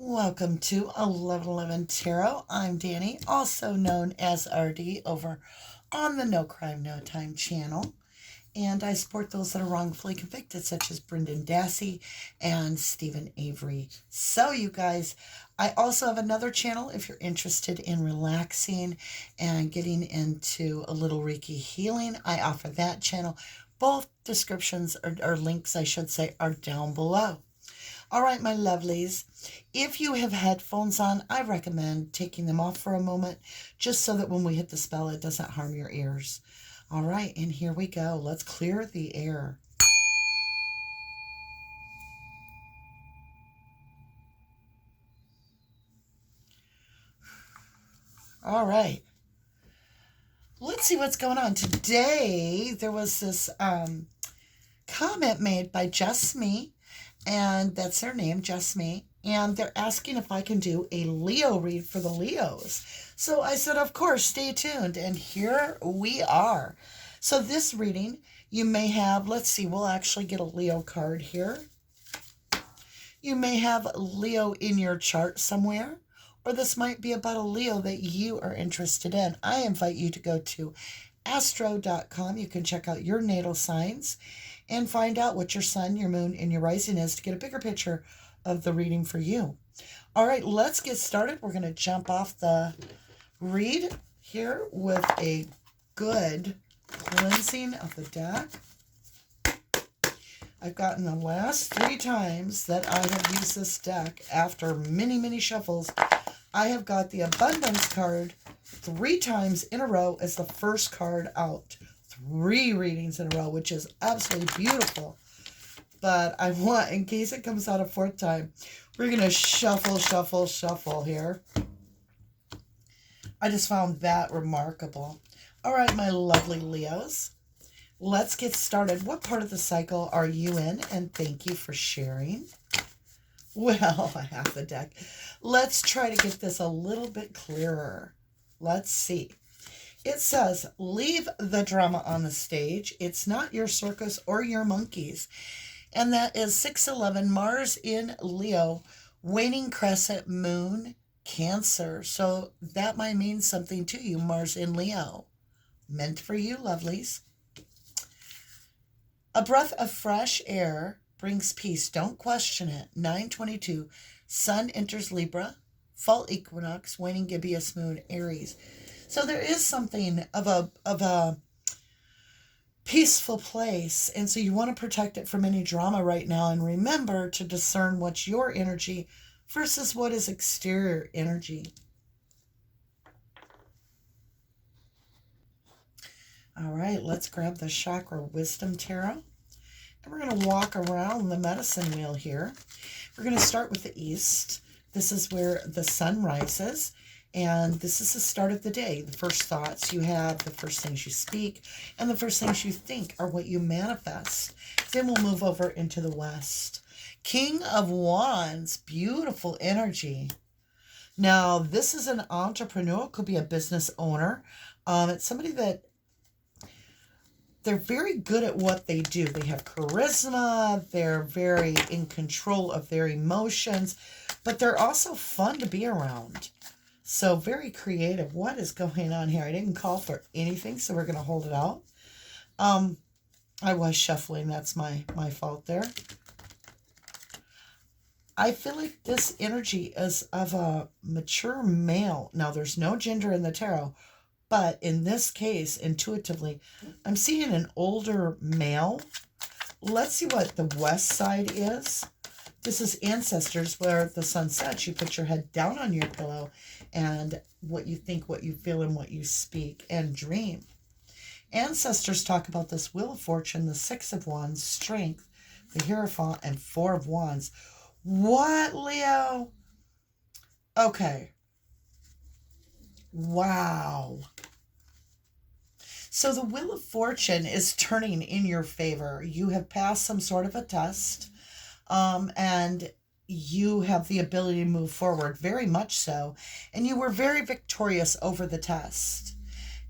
Welcome to 1111 Tarot. I'm Danny, also known as RD, over on the No Crime No Time channel. And I support those that are wrongfully convicted, such as Brendan Dassey and Stephen Avery. So, you guys, I also have another channel if you're interested in relaxing and getting into a little Reiki healing. I offer that channel. Both descriptions, or links, I should say, are down below. All right, my lovelies, if you have headphones on, I recommend taking them off for a moment, just so that when we hit the spell, it doesn't harm your ears. All right, and here we go. Let's clear the air. All right. Let's see what's going on. Today, there was this comment made by Just Me, and that's their name, Just Me. And they're asking if I can do a Leo read for the Leos. So I said, of course, stay tuned. And here we are. So this reading, you may have, let's see, we'll actually get a Leo card here. You may have Leo in your chart somewhere, or this might be about a Leo that you are interested in. I invite you to go to astro.com. You can check out your natal signs and find out what your sun, your moon, and your rising is to get a bigger picture of the reading for you. All right, let's get started. We're going to jump off the read here with a good cleansing of the deck. I've gotten the last 3 times that I have used this deck after many, many shuffles. I have got the Abundance card 3 times in a row as the first card out. 3 readings in a row, which is absolutely beautiful. But I want, in case it comes out a 4th time, we're going to shuffle here. I just found that remarkable. All right, my lovely Leos, let's get started. What part of the cycle are you in? And thank you for sharing. Well, I have the deck. Let's try to get this a little bit clearer. Let's see. It says, leave the drama on the stage. It's not your circus or your monkeys. And that is 6/11, Mars in Leo, waning crescent, moon, Cancer. So that might mean something to you, Mars in Leo. Meant for you, lovelies. A breath of fresh air brings peace. Don't question it. 9/22, Sun enters Libra, fall equinox, waning gibbous moon, Aries. So there is something of a peaceful place, and so you want to protect it from any drama right now, and remember to discern what's your energy versus what is exterior energy. All right, let's grab the Chakra Wisdom Tarot, and we're going to walk around the medicine wheel here. We're going to start with the east. This is where the sun rises, and this is the start of the day. The first thoughts you have, the first things you speak, and the first things you think are what you manifest. Then we'll move over into the west. King of Wands, beautiful energy. Now, this is an entrepreneur, could be a business owner. It's somebody that they're very good at what they do. They have charisma. They're very in control of their emotions, but they're also fun to be around. So very creative. What is going on here? I didn't call for anything, so we're going to hold it out. I was shuffling. That's my fault there. I feel like this energy is of a mature male. Now, there's no gender in the tarot, but in this case, intuitively, I'm seeing an older male. Let's see what the west side is. This is ancestors, where the sun sets. You put your head down on your pillow, and what you think, what you feel, and what you speak and dream. Ancestors talk about this Wheel of Fortune, the 6 of Wands, Strength, the Hierophant, and 4 of Wands. What, Leo? Okay. Wow. So the Wheel of Fortune is turning in your favor. You have passed some sort of a test. And you have the ability to move forward, very much so. And you were very victorious over the test.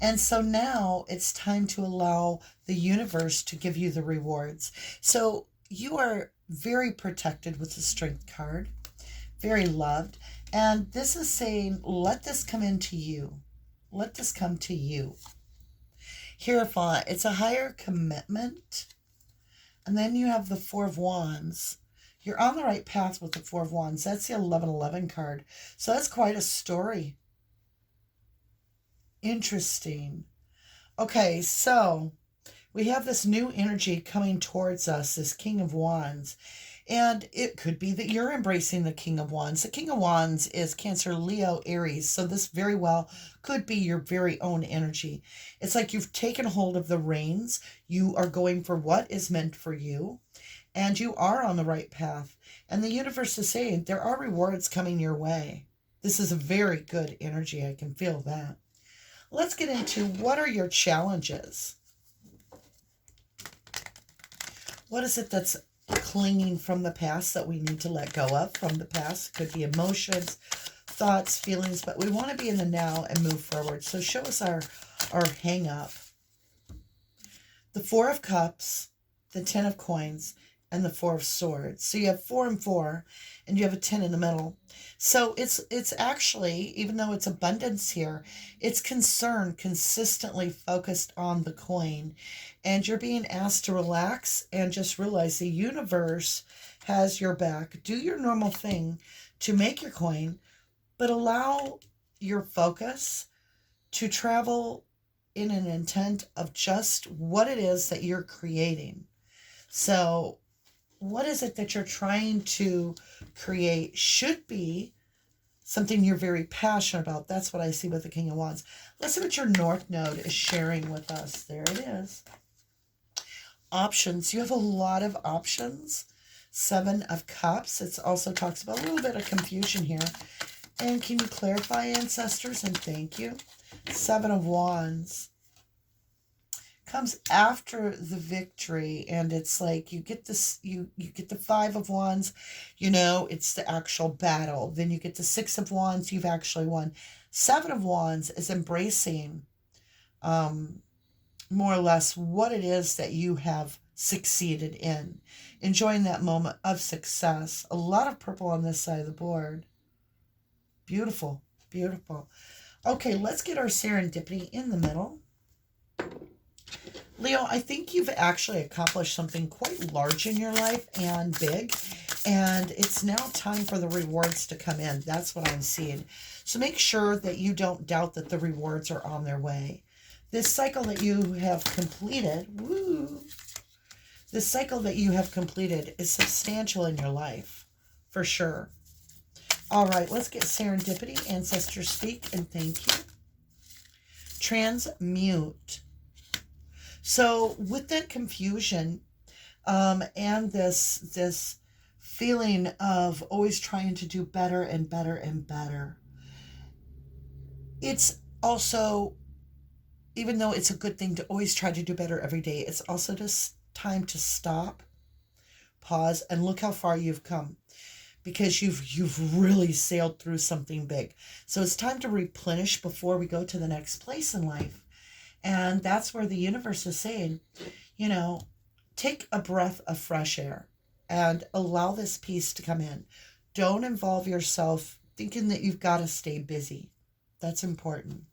And so now it's time to allow the universe to give you the rewards. So you are very protected with the Strength card, very loved. And this is saying, let this come into you. Let this come to you. Hierophant, it's a higher commitment. And then you have the Four of Wands. You're on the right path with the Four of Wands. That's the 1111 card. So that's quite a story. Interesting. Okay, so we have this new energy coming towards us, this King of Wands. And it could be that you're embracing the King of Wands. The King of Wands is Cancer, Leo, Aries. So this very well could be your very own energy. It's like you've taken hold of the reins. You are going for what is meant for you. And you are on the right path. And the universe is saying there are rewards coming your way. This is a very good energy. I can feel that. Let's get into what are your challenges? What is it that's clinging from the past that we need to let go of from the past? It could be emotions, thoughts, feelings, but we want to be in the now and move forward. So show us our hang up. The Four of Cups, the 10 of Coins, and the Four of Swords. So you have 4 and 4, and you have a 10 in the middle. So it's actually, even though it's abundance here, it's concern consistently focused on the coin. And you're being asked to relax and just realize the universe has your back. Do your normal thing to make your coin, but allow your focus to travel in an intent of just what it is that you're creating. So what is it that you're trying to create should be something you're very passionate about. That's what I see with the King of Wands. Let's see what your North Node is sharing with us. There it is. Options. You have a lot of options. 7 of Cups. It also talks about a little bit of confusion here. And can you clarify, ancestors? And thank you. 7 of Wands comes after the victory, and it's like you get this, you get the 5 of Wands, you know, it's the actual battle. Then you get the 6 of Wands, you've actually won. 7 of Wands is embracing more or less what it is that you have succeeded in, enjoying that moment of success. A lot of purple on this side of the board. Beautiful, beautiful. Okay, let's get our serendipity in the middle. Leo, I think you've actually accomplished something quite large in your life and big, and it's now time for the rewards to come in. That's what I'm seeing. So make sure that you don't doubt that the rewards are on their way. This cycle that you have completed, this cycle that you have completed is substantial in your life, for sure. All right, let's get serendipity, ancestors speak, and thank you. Transmute. So with that confusion and this feeling of always trying to do better and better and better, it's also, even though it's a good thing to always try to do better every day, it's also just time to stop, pause, and look how far you've come, because you've really sailed through something big. So it's time to replenish before we go to the next place in life. And that's where the universe is saying, you know, take a breath of fresh air and allow this peace to come in. Don't involve yourself thinking that you've got to stay busy. That's important.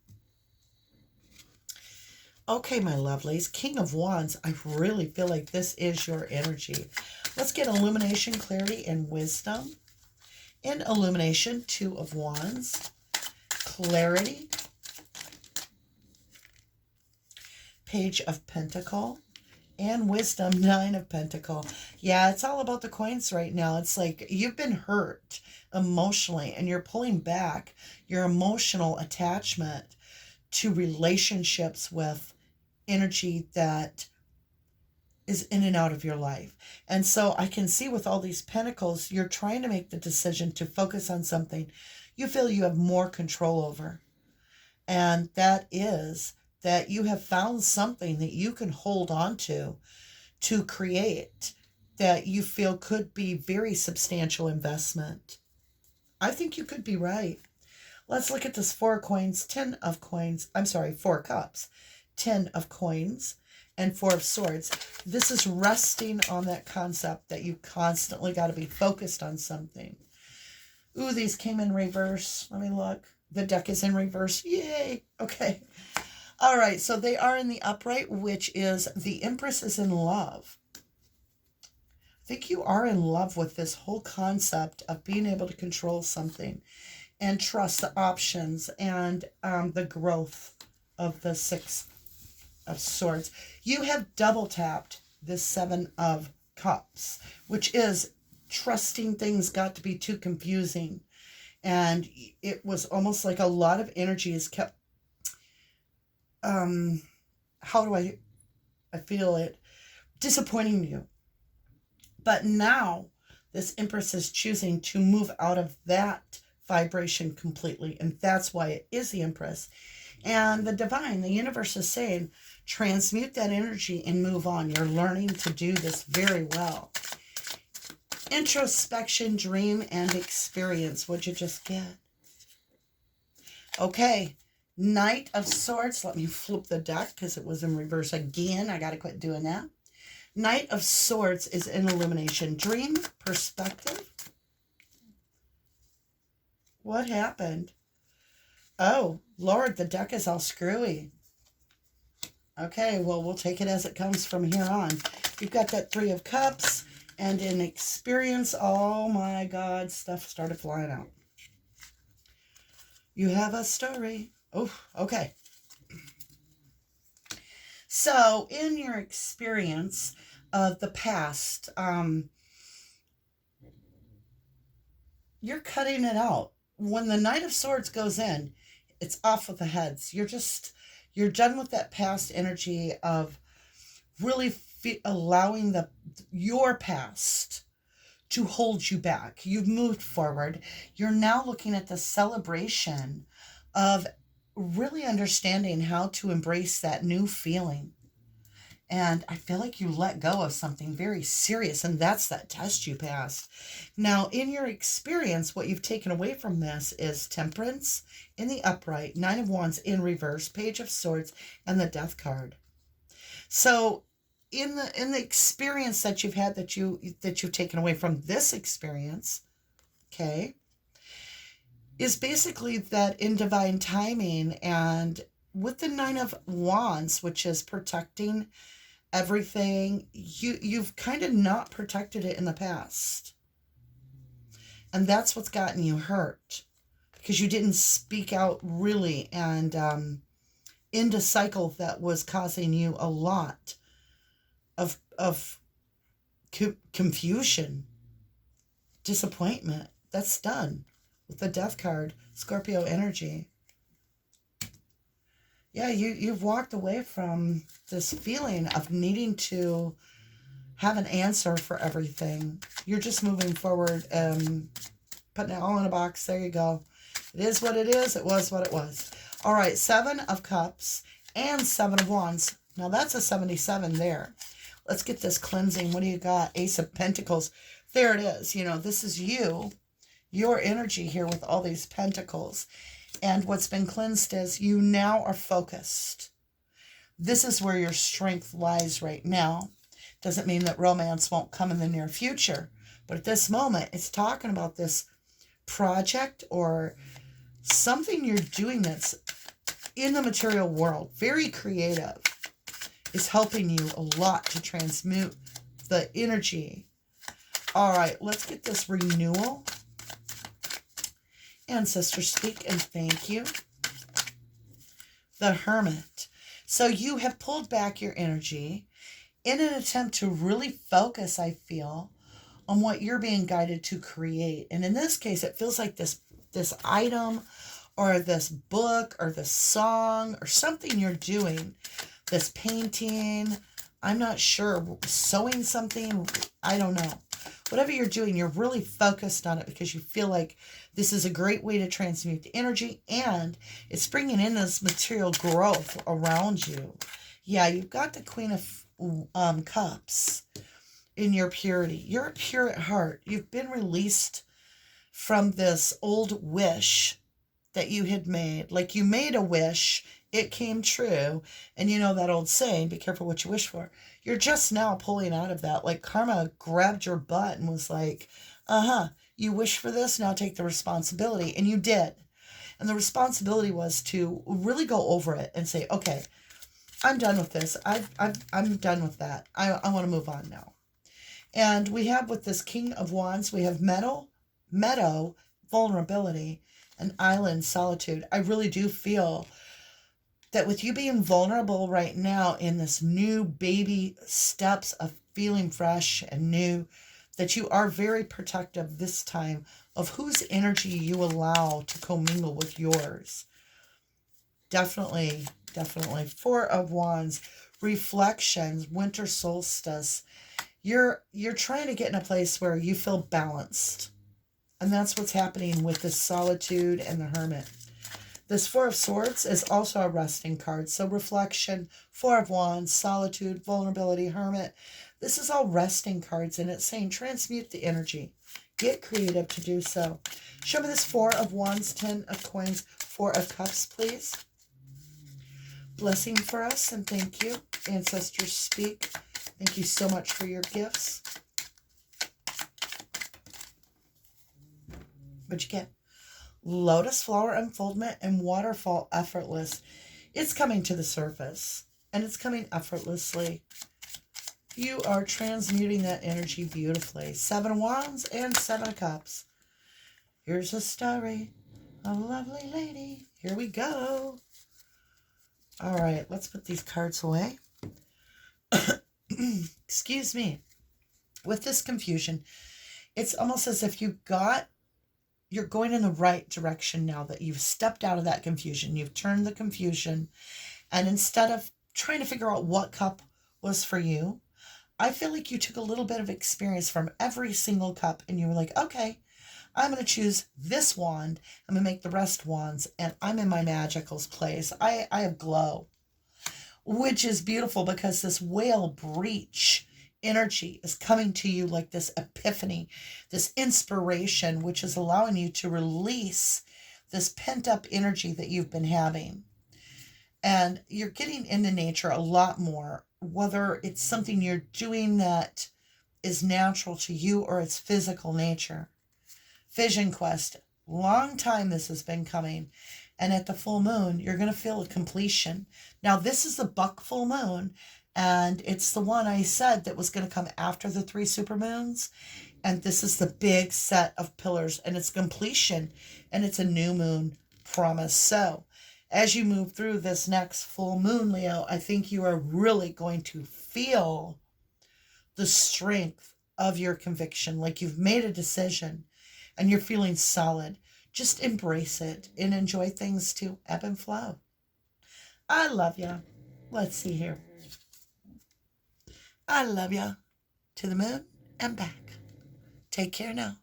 Okay, my lovelies, King of Wands, I really feel like this is your energy. Let's get illumination, clarity, and wisdom. In illumination, 2 of Wands, clarity, Page of Pentacle, and wisdom, 9 of Pentacle. Yeah, it's all about the coins right now. It's like you've been hurt emotionally and you're pulling back your emotional attachment to relationships with energy that is in and out of your life. And so I can see with all these pentacles, you're trying to make the decision to focus on something you feel you have more control over. And that is that you have found something that you can hold on to create that you feel could be very substantial investment. I think you could be right. Let's look at this 4 of Coins, 10 of Coins. I'm sorry, 4 of Cups, 10 of Coins, and 4 of Swords. This is resting on that concept that you constantly got to be focused on something. Ooh, these came in reverse. Let me look. The deck is in reverse. Yay. Okay. All right. So they are in the upright, which is the Empress is in love. I think you are in love with this whole concept of being able to control something and trust the options and the growth of the Six of Swords. You have double tapped this Seven of Cups, which is trusting things got to be too confusing. And it was almost like a lot of energy is kept, how do I feel it? Disappointing you. But now this Empress is choosing to move out of that vibration completely. And that's why it is the Empress. And the divine, the universe is saying, transmute that energy and move on. You're learning to do this very well. Introspection, dream, and experience. What'd you just get? Okay. Knight of Swords. Let me flip the deck because it was in reverse again. I got to quit doing that. Knight of Swords is in illumination. Dream, perspective. What happened? Oh, Lord, the deck is all screwy. Okay, well, we'll take it as it comes from here on. You've got that Three of Cups. And in experience, oh my God, stuff started flying out. You have a story. Oh, okay. So in your experience of the past, you're cutting it out. When the Knight of Swords goes in, it's off with the heads. You're done with that past energy of really allowing your past to hold you back. You've moved forward. You're now looking at the celebration of really understanding how to embrace that new feeling. And I feel like you let go of something very serious, and that's that test you passed. Now, in your experience, what you've taken away from this is Temperance in the upright, Nine of Wands in reverse, Page of Swords, and the Death card. So in the experience that you've had that you've taken away from this experience, okay, is basically that in divine timing and with the Nine of Wands, which is protecting everything, you've kind of not protected it in the past. And that's what's gotten you hurt, because you didn't speak out really and end a cycle that was causing you a lot of confusion, disappointment. That's done with the Death card, Scorpio energy. Yeah, you've walked away from this feeling of needing to have an answer for everything. You're just moving forward and putting it all in a box. There you go. It is what it is. It was what it was. All right, Seven of Cups and Seven of Wands. Now that's a 77 there. Let's get this cleansing. What do you got? Ace of Pentacles. There it is. You know, this is your energy here with all these pentacles. And what's been cleansed is you now are focused. This is where your strength lies right now. Doesn't mean that romance won't come in the near future. But at this moment, it's talking about this project or something you're doing that's in the material world. Very creative. Is helping you a lot to transmute the energy. All right, let's get this renewal. Ancestors speak and thank you. The Hermit. So you have pulled back your energy in an attempt to really focus, I feel, on what you're being guided to create. And in this case, it feels like this item or this book or this song or something you're doing, this painting, I'm not sure, sewing something, I don't know. Whatever you're doing, you're really focused on it because you feel like this is a great way to transmute the energy and it's bringing in this material growth around you. Yeah, you've got the Queen of Cups in your purity. You're pure at heart. You've been released from this old wish that you had made. Like you made a wish, it came true. And you know that old saying, be careful what you wish for. You're just now pulling out of that. Like karma grabbed your butt and was like, You wish for this, now take the responsibility. And you did. And the responsibility was to really go over it and say, okay, I'm done with this. I'm done with that. I want to move on now. And we have with this King of Wands, we have meadow, vulnerability, and island, solitude. I really do feel that with you being vulnerable right now in this new baby steps of feeling fresh and new, that you are very protective this time of whose energy you allow to commingle with yours. Definitely. Four of Wands, reflections, winter solstice. You're trying to get in a place where you feel balanced. And that's what's happening with this solitude and the Hermit. This Four of Swords is also a resting card. So reflection, Four of Wands, solitude, vulnerability, Hermit. This is all resting cards, and it's saying transmute the energy. Get creative to do so. Show me this Four of Wands, 10 of Coins, Four of Cups, please. Blessing for us, and thank you. Ancestors speak. Thank you so much for your gifts. What'd you get? Lotus flower unfoldment and waterfall effortless. It's coming to the surface, and it's coming effortlessly. You are transmuting that energy beautifully. Seven of Wands and Seven of Cups. Here's a story of a lovely lady. Here we go. All right, let's put these cards away. Excuse me. With this confusion, it's almost as if you're going in the right direction now that you've stepped out of that confusion. You've turned the confusion, and instead of trying to figure out what cup was for you, I feel like you took a little bit of experience from every single cup, and you were like, okay, I'm going to choose this wand. I'm going to make the rest wands, and I'm in my magical place. I have glow, which is beautiful because this whale breach energy is coming to you like this epiphany, this inspiration, which is allowing you to release this pent-up energy that you've been having. And you're getting into nature a lot more, whether it's something you're doing that is natural to you or it's physical nature. Vision quest. Long time this has been coming. And at the full moon, you're going to feel a completion. Now, this is the buck full moon, and it's the one I said that was going to come after the 3 supermoons. And this is the big set of pillars, and it's completion, and it's a new moon promise. So as you move through this next full moon, Leo, I think you are really going to feel the strength of your conviction, like you've made a decision and you're feeling solid. Just embrace it and enjoy things to ebb and flow. I love you. Let's see here. I love you. To the moon and back. Take care now.